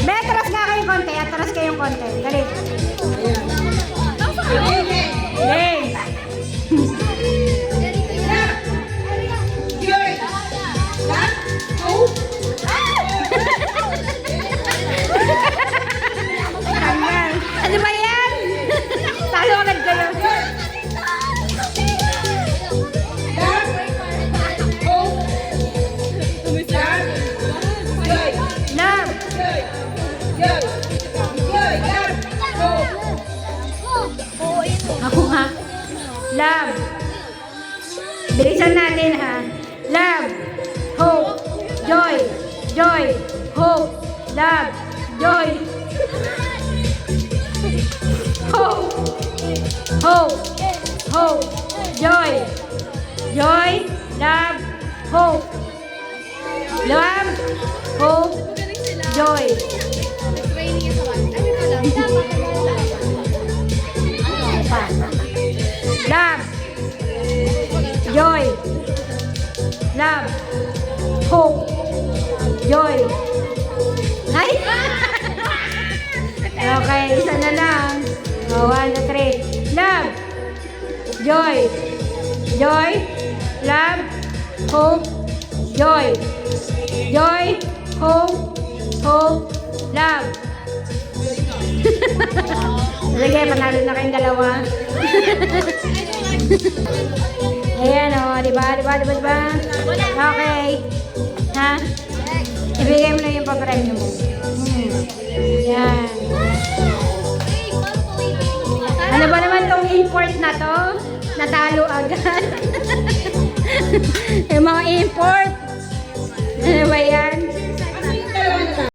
Be, atras nga kayong konti. Atras kayong konti. Dali. Game. Ano ba yan? Talo agad kayo. Love. Ako nga. Love. Bilisan natin ha. Love. Hope. Joy. Joy. Hope. Love. Joy. Hope. Hope. Hope. Joy. Joy. Love. Hope. Love. Hope. Joy. Love. Joy. Love. Hope. Joy. Ay! Okay, isa na lang. Oh, 1, 2, 3. Love. Joy. Joy. Love. Hope. Joy. Joy. Hope. Hope. Love. Sige, panalo na kayong dalawa. Ayan o, diba? Okay. Ha? Ibigay mo na yung papremyo mo. Ayan. Ano ba naman tong import na to? Natalo agad. Yung mga import. Ano ba yan?